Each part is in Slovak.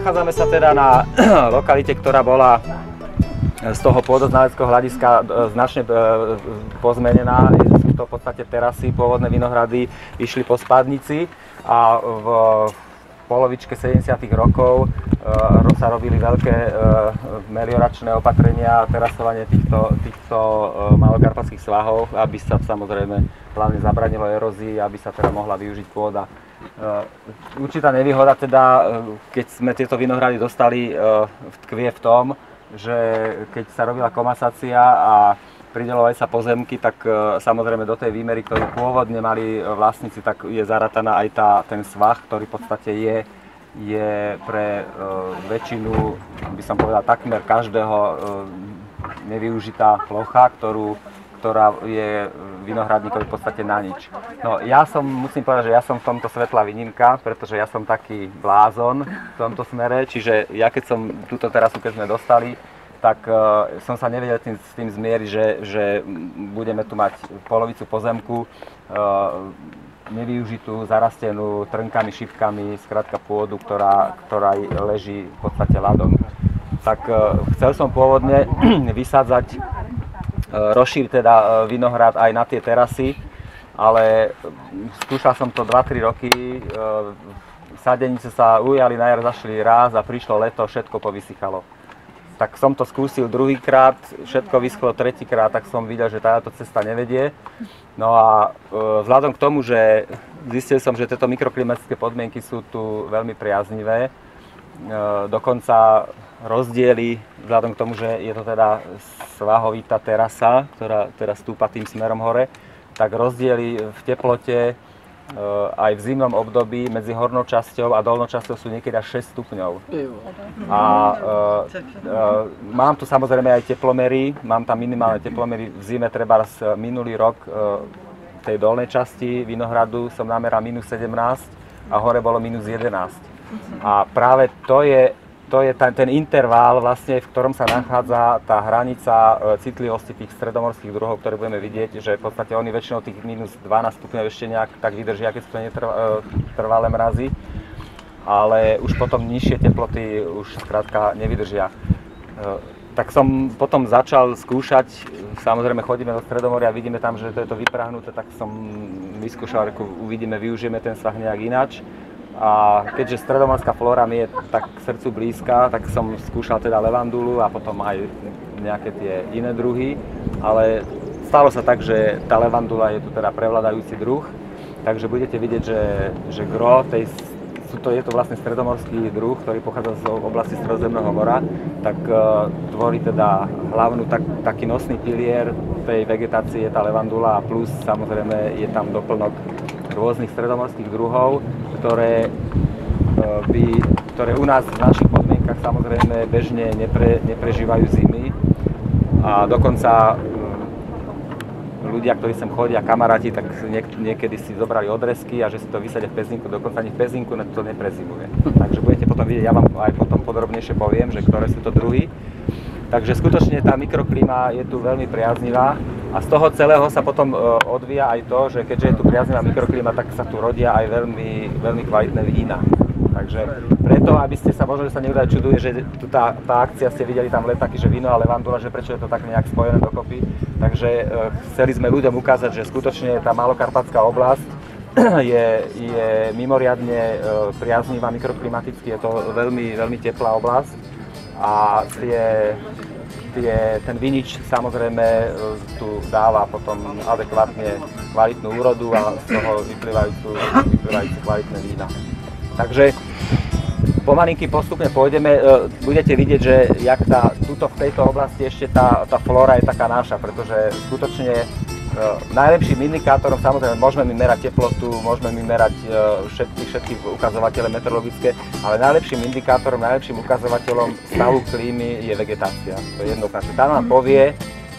nachádzame sa teda na lokalite, ktorá bola z toho pôdoznaleckého hľadiska značne pozmenená. Sú to v podstate terasy, pôvodné vinohrady išli po spádnici a v polovičke 70. rokov sa robili veľké melioračné opatrenia, terasovanie týchto malokarpatských svahov, aby sa samozrejme hlavne zabranilo erózii, aby sa teda mohla využiť pôda. Určitá nevýhoda teda, keď sme tieto vinohrady dostali, tkvie v tom, že keď sa robila komasácia a prideľovali sa pozemky, tak samozrejme do tej výmery, ktorú pôvodne mali vlastníci, tak je zarataná aj ten svah, ktorý v podstate je pre väčšinu, by som povedal, takmer každého nevyužitá plocha, ktorá je vinohradníkovi v podstate na nič. No musím povedať, že ja som v tomto svetlá výnimka, pretože ja som taký blázon v tomto smere, čiže ja keď som túto terasu, keď sme dostali, tak som sa nevedel s tým zmieriť, že budeme tu mať polovicu pozemku nevyužitú, zarastenú trnkami, šipkami, skrátka pôdu, ktorá leží v podstate ľadom. Tak chcel som pôvodne vysádzať, rozšíriť teda vinohrad aj na tie terasy, ale skúšal som to 2-3 roky, sadenice sa ujali, na jar zašli raz a prišlo leto, všetko povysychalo. Tak som to skúsil druhýkrát, všetko vyschlo tretíkrát, tak som videl, že táto cesta nevedie. No a vzhľadom k tomu, že zistil som, že tieto mikroklimatické podmienky sú tu veľmi priaznivé, dokonca rozdiely, vzhľadom k tomu, že je to teda svahovitá terasa, ktorá teraz stúpa tým smerom hore, tak rozdiely v teplote aj v zimnom období medzi hornou časťou a dolnou časťou sú niekedy až 6 stupňov. A mám tu samozrejme aj teplomery, mám tam minimálne teplomery. V zime treba minulý rok v tej dolnej časti vinohradu som nameral -17 a hore bolo -11. A práve to je ten interval, vlastne, v ktorom sa nachádza tá hranica citlivosti tých stredomorských druhov, ktoré budeme vidieť, že v podstate oni väčšinou tých -12 stupňov ešte nejak tak vydržia, keď sú to trvalé mrazy, ale už potom nižšie teploty už skrátka nevydržia. Tak som potom začal skúšať, samozrejme chodíme do Stredomoria, vidíme tam, že to je to vyprahnuté, tak som vyskúšal, uvidíme, využijeme ten svah nejak ináč. A keďže stredomorská flóra mi je tak k srdcu blízka, tak som skúšal teda levandulu a potom aj nejaké tie iné druhy. Ale stalo sa tak, že tá levandula je tu teda prevládajúci druh, takže budete vidieť, že gro je to vlastne stredomorský druh, ktorý pochádza z oblasti Stredozemného mora, tak tvorí teda hlavnú taký nosný pilier tej vegetácie je tá levandula a plus samozrejme je tam doplnok rôznych stredomorských druhov, ktoré u nás v našich podmienkach samozrejme bežne neprežívajú zimy a dokonca ľudia, ktorí sem chodia, kamaráti, tak niekedy si zobrali odrezky a že si to vysadia v pezinku, dokonca ani v pezinku to neprezimuje. Takže budete potom vidieť, ja vám aj potom podrobnejšie poviem, že ktoré sú to druhy. Takže skutočne tá mikroklíma je tu veľmi priaznivá a z toho celého sa potom odvíja aj to, že keďže je tu priaznivá mikroklíma, tak sa tu rodia aj veľmi, veľmi kvalitné vína. Takže preto, aby ste sa možno, že sa niekto aj čuduje, že tu tá akcia, ste videli tam letáky, že víno a levandula, že prečo je to tak nejak spojené dokopy. Takže chceli sme ľuďom ukázať, že skutočne tá malokarpatská oblasť je mimoriadne priaznivá mikroklimaticky, je to veľmi, veľmi teplá oblasť. A ten vinič samozrejme tu dáva potom adekvátne kvalitnú úrodu a z toho vyplývajúce kvalitné vína. Takže pomalinky postupne pôjdeme, budete vidieť, že jak tuto v tejto oblasti ešte tá flóra je taká naša, pretože skutočne najlepším indikátorom, samozrejme môžeme my merať teplotu, môžeme my merať všetky ukazovatele meteorologické, ale najlepším indikátorom, najlepším ukazovateľom stavu klímy je vegetácia. To je jednoznačné. Tá nám povie,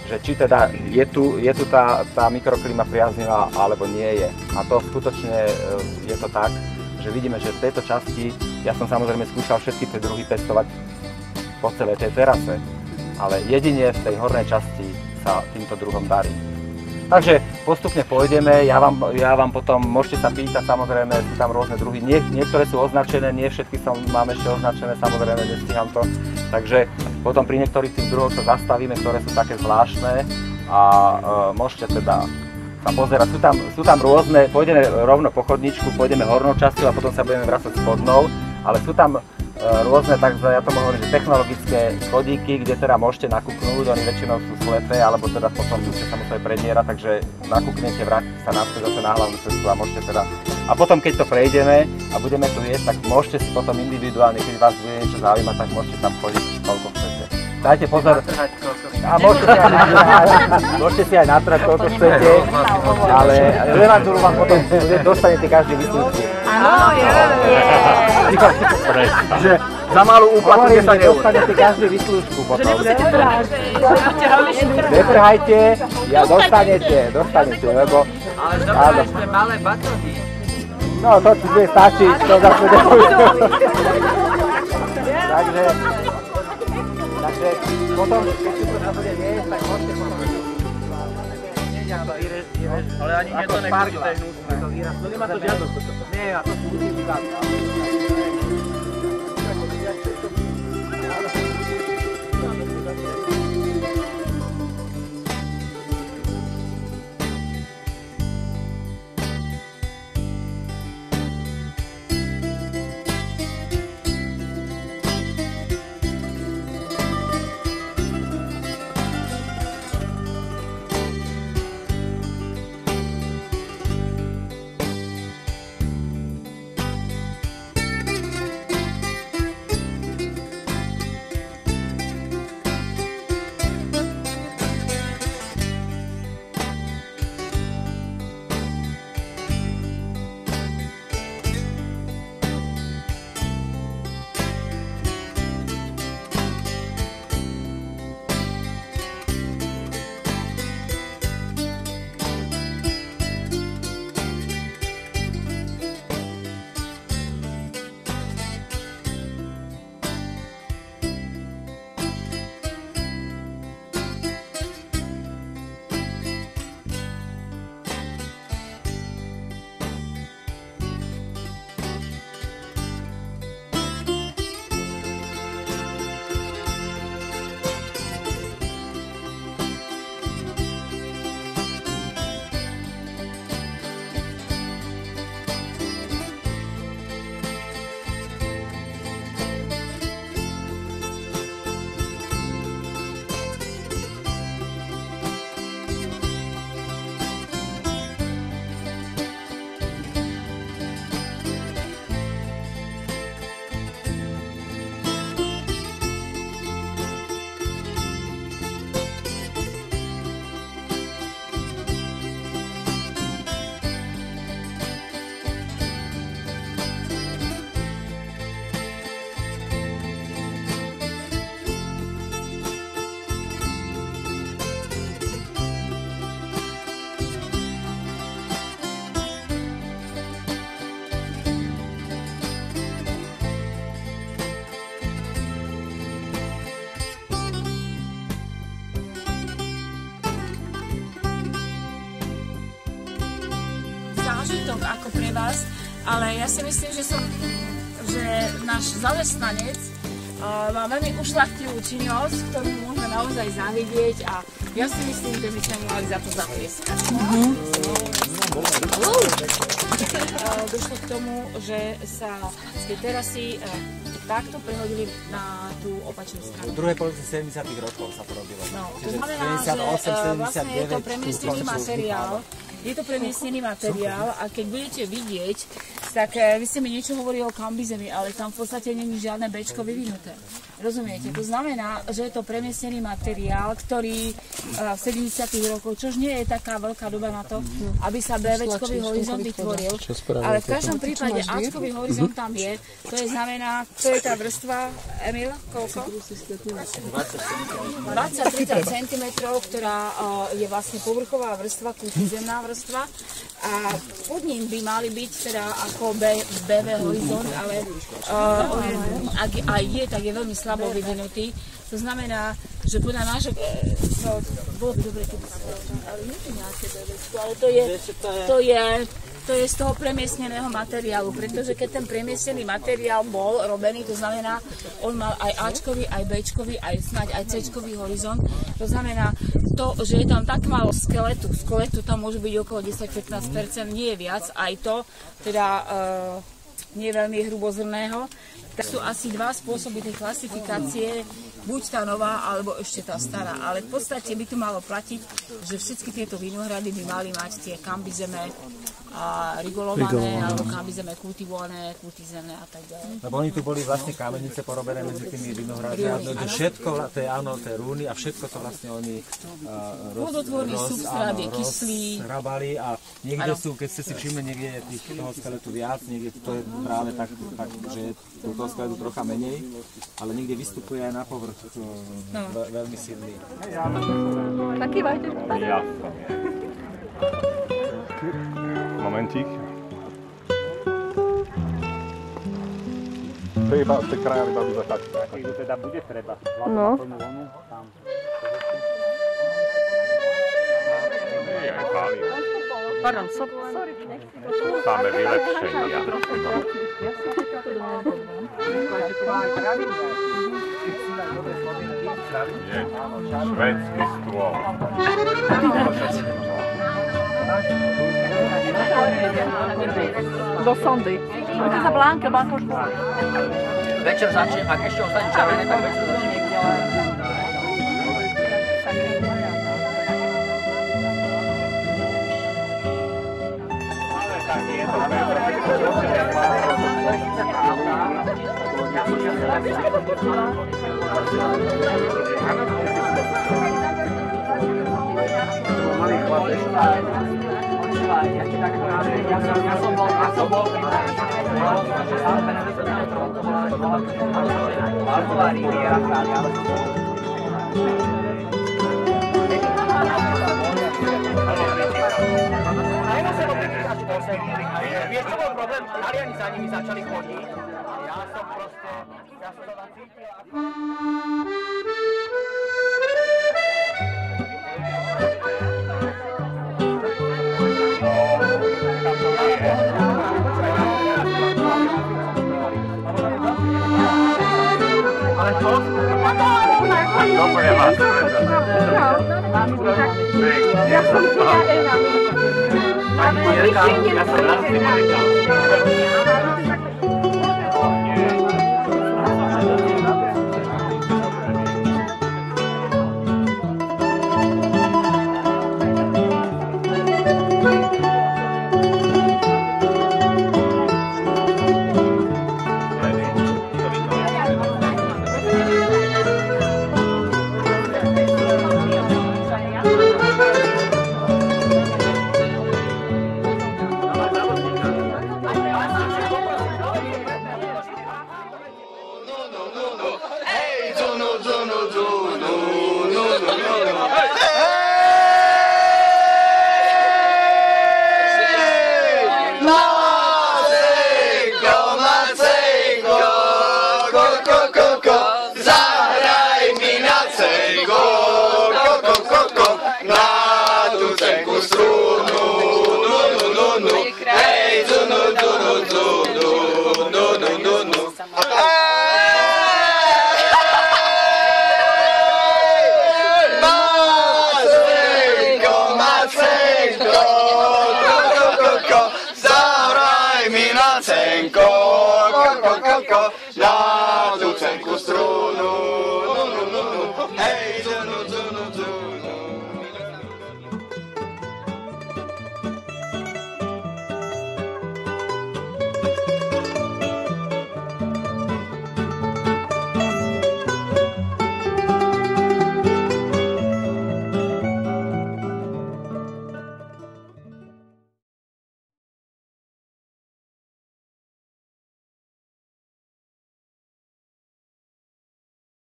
že či teda je tu tá mikroklíma priaznivá, alebo nie je. A to skutočne je to tak, že vidíme, že v tejto časti, ja som samozrejme skúšal všetky tie druhy pestovať po celej tej terase, ale jedine v tej hornej časti sa týmto druhom darí. Takže postupne pôjdeme, ja vám potom môžete sa pýtať, samozrejme sú tam rôzne druhy, niektoré sú označené, nie všetky mám ešte označené, samozrejme nestíham to, takže potom pri niektorých tých druhoch sa zastavíme, ktoré sú také zvláštne a môžete teda sa pozerať, sú tam rôzne, pôjdeme rovno po chodníčku, pôjdeme hornou časťou a potom sa budeme vracať spodnou, ale sú tam rôzne, takže ja tomu hovorím, že technologické chodíky, kde teda môžete nakúknúť, oni väčšinou sú slepé, alebo teda potom ste sa museli predierať, takže nakúknete, vráťte sa naspäť zase na hlavnú cestu a môžete teda... A potom keď to prejdeme a budeme tu jesť, tak môžete si potom individuálne, keď vás bude niečo zaujímať, tak môžete tam chodiť koľko chcete. Dajte pozor. A môžete si aj natrhať koľko chcete, ale levandulu vám potom dostanete každý výsledky. Áno, že za malú úplatu 10 eur. Dostanete každý výslužku potom. Že nemusíte trhať. Netrhajte, dostanete, lebo... Ale dobré, sme malé batóny. No, to ti bude stačiť, to zase nebude. Takže potom, keď si to bude jesť, tak môžete potom... Ale ani nie to nechci tej hnusné. No nemá to žiadnosť. Nie, a to sú ľudí základ. zážitok ako pre vás, ale ja si myslím, že náš zamestnanec má veľmi ušľachtilú činnosť, ktorú môžeme naozaj zavidieť a ja si myslím, že by sme mali za to zaplieskať. Došlo k tomu, že sa tie terasy takto prehodili na tú opačnú stranu. V druhej polovici 70. rokov sa to robilo. No, to znamená, že vlastne je to premiestnený materiál. Je to premiestnený materiál a keď budete vidieť, tak vy ste mi niečo hovorili o kambizemi, ale tam v podstate není žiadne béčko vyvinuté. Rozumiete? To znamená, že je to premiestnený materiál, ktorý v 70. rokoch, čož nie je taká veľká doba na to, aby sa béčkový horizont vytvoril. Ale v každom prípade áčkový horizont tam je. To je znamená, to je tá vrstva, Emil, koľko? 20-30 cm, ktorá je vlastne povrchová vrstva, kútizemná vrstva. A pod ním by mali byť teda ako BV Horizont, ale ak aj je, tak je veľmi slabo vyvinutý. To znamená, že podľa nášho, bolo by dobre, keby sa ale nie je nejaké BVčko, ale to je z toho premiestneného materiálu, pretože keď ten premiestnený materiál bol robený, to znamená, on mal aj Ačkový, aj Bčkový, aj snáď aj Cčkový horizont, to znamená, to, že je tam tak málo skeletu tam môže byť okolo 10-15%, nie je viac, aj to, teda nie veľmi hrubozrného. Tak sú asi dva spôsoby tej klasifikácie, buď tá nová, alebo ešte tá stará. Ale v podstate by tu malo platiť, že všetky tieto vinohrady by mali mať tie kambizeme a rigolované, alebo kambizeme kultivované, kultizemné a tak ďalej. Lebo oni tu boli vlastne kamenice porobené medzi tými vinohradmi, všetko, tie rúny a všetko to vlastne oni vodotvorný substrát je kyslý. Rozhrabali a niekde sú, keď ste si všimli, niekde je toho skeletu viac, niekde to je práve tak že je toho skeletu trocha menej, ale niekde vystupuje aj na povrch veľmi silný. Taký vajte. Momentík. To je iba z tej kraja iba vyzatať. Keď ju teda bude treba. No. Nie, aj páli. Pardon, sorry. Samé vylepšenia. Nie, švédsky stôl. Do sondy. Poďte sa Blanka už bol. Večer začne, ak ešte ostane červené, tak večer začne niekde. Ale tak je to malý chlap, ja som bol Altová Riviera Kráľa. Vieš, čo bol problém? Taliani za nimi začali chodiť. Ja som to nacítil. Ale to? Dobre vás. Ja som Zahraj mi na cenko, ko, ko, ko, ko,